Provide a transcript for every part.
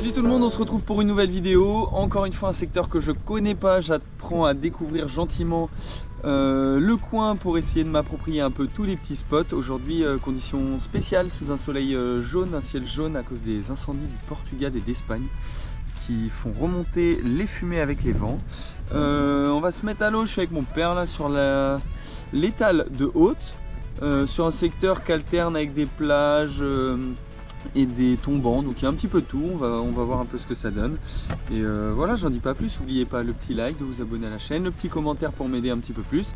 Salut tout le monde, on se retrouve pour une nouvelle vidéo. Encore une fois un secteur que je connais pas, j'apprends à découvrir gentiment le coin pour essayer de m'approprier un peu tous les petits spots. Aujourd'hui conditions spéciales sous un soleil jaune, un ciel jaune à cause des incendies du Portugal et d'Espagne qui font remonter les fumées avec les vents. On va se mettre à l'eau, je suis avec mon père là sur l'étale de Haute, sur un secteur qu'alterne avec des plages et des tombants, donc il y a un petit peu de tout, on va voir un peu ce que ça donne. Et voilà, j'en dis pas plus, n'oubliez pas le petit like, de vous abonner à la chaîne, le petit commentaire pour m'aider un petit peu plus.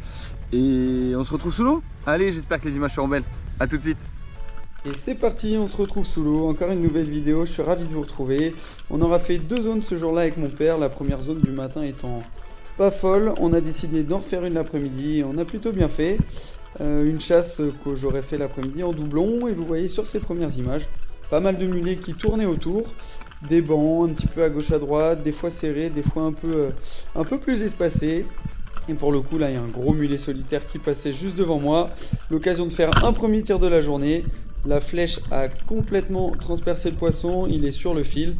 Et on se retrouve sous l'eau. Allez, j'espère que les images seront belles, à tout de suite. Et c'est parti, on se retrouve sous l'eau, encore une nouvelle vidéo, je suis ravi de vous retrouver. On aura fait deux zones ce jour-là avec mon père, la première zone du matin étant pas folle. On a décidé d'en refaire une l'après-midi et on a plutôt bien fait. Une chasse que j'aurais fait l'après-midi en doublon et vous voyez sur ces premières images, pas mal de mulets qui tournaient autour, des bancs un petit peu à gauche à droite, des fois serrés, des fois un peu plus espacés. Et pour le coup là il y a un gros mulet solitaire qui passait juste devant moi. L'occasion de faire un premier tir de la journée. La flèche a complètement transpercé le poisson, il est sur le fil.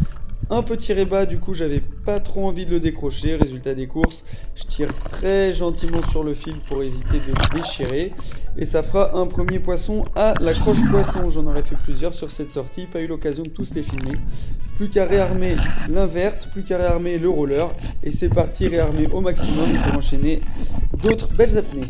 Un peu tiré bas, du coup j'avais pas trop envie de le décrocher. Résultat des courses, je tire très gentiment sur le fil pour éviter de le déchirer. Et ça fera un premier poisson à la croche poisson. J'en aurais fait plusieurs sur cette sortie, pas eu l'occasion de tous les filmer. Plus qu'à réarmer l'inverte, plus qu'à réarmer le roller. Et c'est parti, réarmer au maximum pour enchaîner d'autres belles apnées.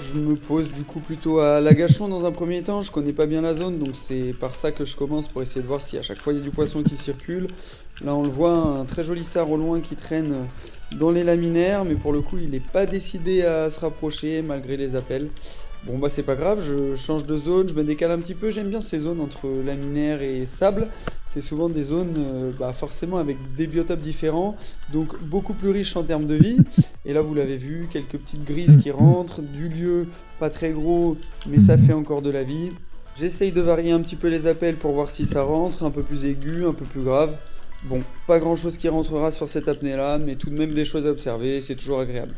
Je me pose du coup plutôt à l'agachon dans un premier temps, je connais pas bien la zone donc c'est par ça que je commence pour essayer de voir si à chaque fois il y a du poisson qui circule. Là on le voit, un très joli sard au loin qui traîne dans les laminaires, mais pour le coup il n'est pas décidé à se rapprocher malgré les appels. Bon bah c'est pas grave, je change de zone, je me décale un petit peu, j'aime bien ces zones entre laminaire et sable. C'est souvent des zones forcément avec des biotopes différents, donc beaucoup plus riches en termes de vie. Et là vous l'avez vu, quelques petites grises qui rentrent, du lieu pas très gros mais ça fait encore de la vie. J'essaye de varier un petit peu les appels pour voir si ça rentre, un peu plus aigu, un peu plus grave. Bon, pas grand chose qui rentrera sur cette apnée là, mais tout de même des choses à observer, c'est toujours agréable.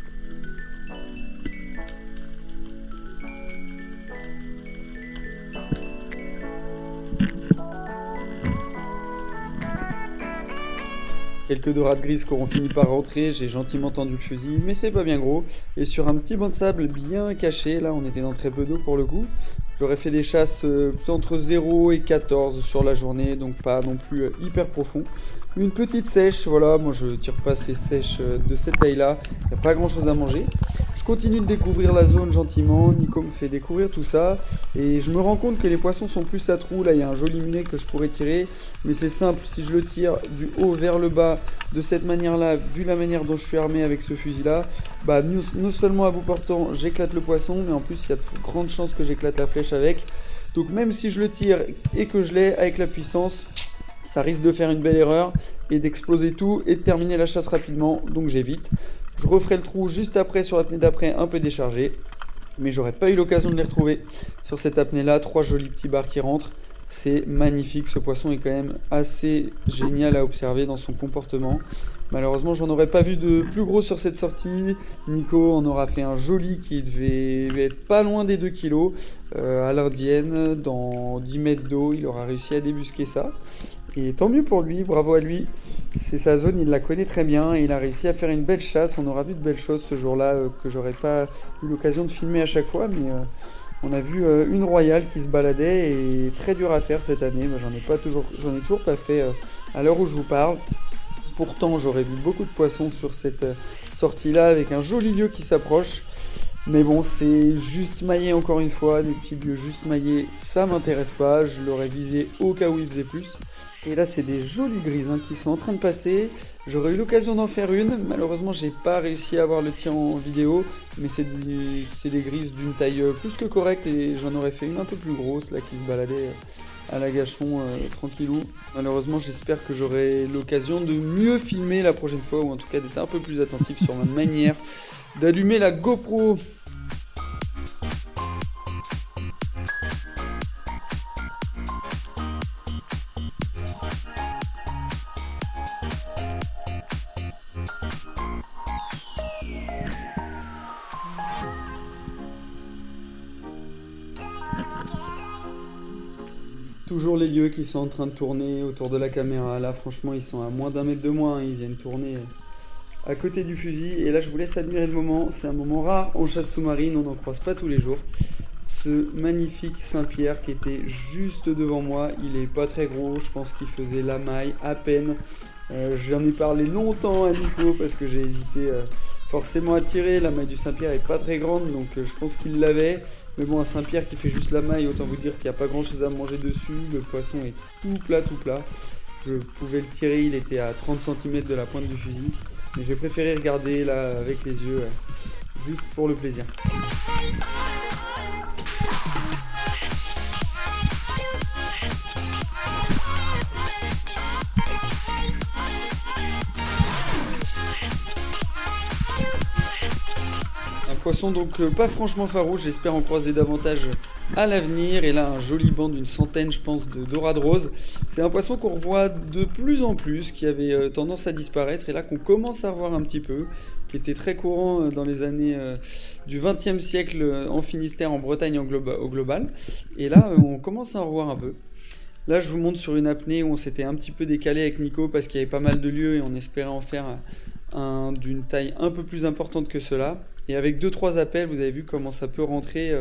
Quelques dorades grises qui auront fini par rentrer, j'ai gentiment tendu le fusil, mais c'est pas bien gros. Et sur un petit banc de sable bien caché, là on était dans très peu d'eau pour le coup, j'aurais fait des chasses plutôt entre 0 et 14 sur la journée, donc pas non plus hyper profond. Une petite sèche, voilà, moi je tire pas ces sèches de cette taille là, il n'y a pas grand chose à manger. Je continue de découvrir la zone gentiment, Nico me fait découvrir tout ça, et je me rends compte que les poissons sont plus à trous. Là il y a un joli mulet que je pourrais tirer, mais c'est simple, si je le tire du haut vers le bas, de cette manière là, vu la manière dont je suis armé avec ce fusil là, bah non seulement à bout portant j'éclate le poisson, mais en plus il y a de grandes chances que j'éclate la flèche avec. Donc même si je le tire et que je l'ai avec la puissance, ça risque de faire une belle erreur et d'exploser tout et de terminer la chasse rapidement, donc j'évite. Je referai le trou juste après sur l'apnée d'après un peu déchargé, mais j'aurais pas eu l'occasion de les retrouver sur cette apnée là. Trois jolis petits bars qui rentrent, c'est magnifique, ce poisson est quand même assez génial à observer dans son comportement. Malheureusement j'en aurais pas vu de plus gros sur cette sortie. Nico en aura fait un joli qui devait être pas loin des 2 kg à l'indienne, dans 10 mètres d'eau, il aura réussi à débusquer ça. Et tant mieux pour lui, bravo à lui, c'est sa zone, il la connaît très bien et il a réussi à faire une belle chasse. On aura vu de belles choses ce jour-là que j'aurais pas eu l'occasion de filmer à chaque fois, mais on a vu une royale qui se baladait et très dur à faire cette année. Moi, j'en ai toujours pas fait à l'heure où je vous parle. Pourtant j'aurais vu beaucoup de poissons sur cette sortie-là avec un joli lieu qui s'approche. Mais bon, c'est juste maillé encore une fois, des petits lieux juste maillés, ça m'intéresse pas, je l'aurais visé au cas où il faisait plus. Et là c'est des jolies grises qui sont en train de passer, j'aurais eu l'occasion d'en faire une, malheureusement j'ai pas réussi à avoir le tir en vidéo, mais c'est des grises d'une taille plus que correcte et j'en aurais fait une un peu plus grosse là qui se baladait à l'agachon tranquillou. Malheureusement j'espère que j'aurai l'occasion de mieux filmer la prochaine fois, ou en tout cas d'être un peu plus attentif sur ma manière d'allumer la GoPro. Toujours les lieux qui sont en train de tourner autour de la caméra. Là, franchement, ils sont à moins d'un mètre de moi, hein. Ils viennent tourner à côté du fusil. Et là, je vous laisse admirer le moment. C'est un moment rare en chasse sous-marine, on n'en croise pas tous les jours. Ce magnifique Saint-Pierre qui était juste devant moi, il est pas très gros, je pense qu'il faisait la maille à peine. J'en ai parlé longtemps à Nico parce que j'ai hésité forcément à tirer. La maille du Saint-Pierre est pas très grande, donc je pense qu'il l'avait. Mais bon, un Saint-Pierre qui fait juste la maille, autant vous dire qu'il n'y a pas grand chose à manger dessus. Le poisson est tout plat, tout plat. Je pouvais le tirer, il était à 30 cm de la pointe du fusil. Mais j'ai préféré regarder là avec les yeux, juste pour le plaisir. Poisson donc pas franchement farouche, j'espère en croiser davantage à l'avenir. Et là un joli banc d'une centaine je pense de dorades roses. C'est un poisson qu'on revoit de plus en plus, qui avait tendance à disparaître et là qu'on commence à revoir un petit peu, qui était très courant dans les années du XXe siècle en Finistère, en Bretagne au global. Et là on commence à en revoir un peu. Là je vous montre sur une apnée où on s'était un petit peu décalé avec Nico parce qu'il y avait pas mal de lieux et on espérait en faire un d'une taille un peu plus importante que cela. Et avec 2-3 appels, vous avez vu comment ça peut rentrer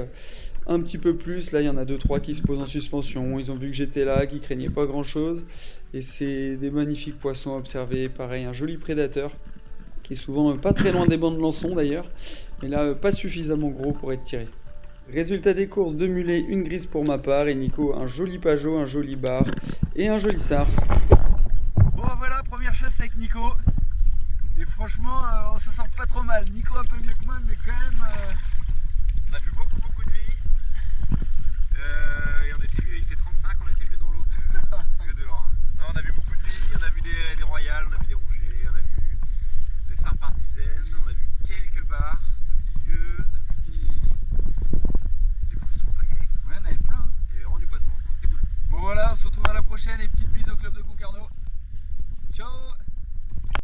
un petit peu plus. Là, il y en a 2-3 qui se posent en suspension. Ils ont vu que j'étais là, qui craignaient pas grand-chose. Et c'est des magnifiques poissons à observer. Pareil, un joli prédateur qui est souvent pas très loin des bancs de Lançon d'ailleurs. Mais là, pas suffisamment gros pour être tiré. Résultat des courses, 2 mulets, une grise pour ma part. Et Nico, un joli pajot, un joli bar et un joli sard. Bon, voilà, première chasse avec Nico. Et franchement, on se sent pas trop mal. Nico un peu mieux que moi, mais quand même, on a vu beaucoup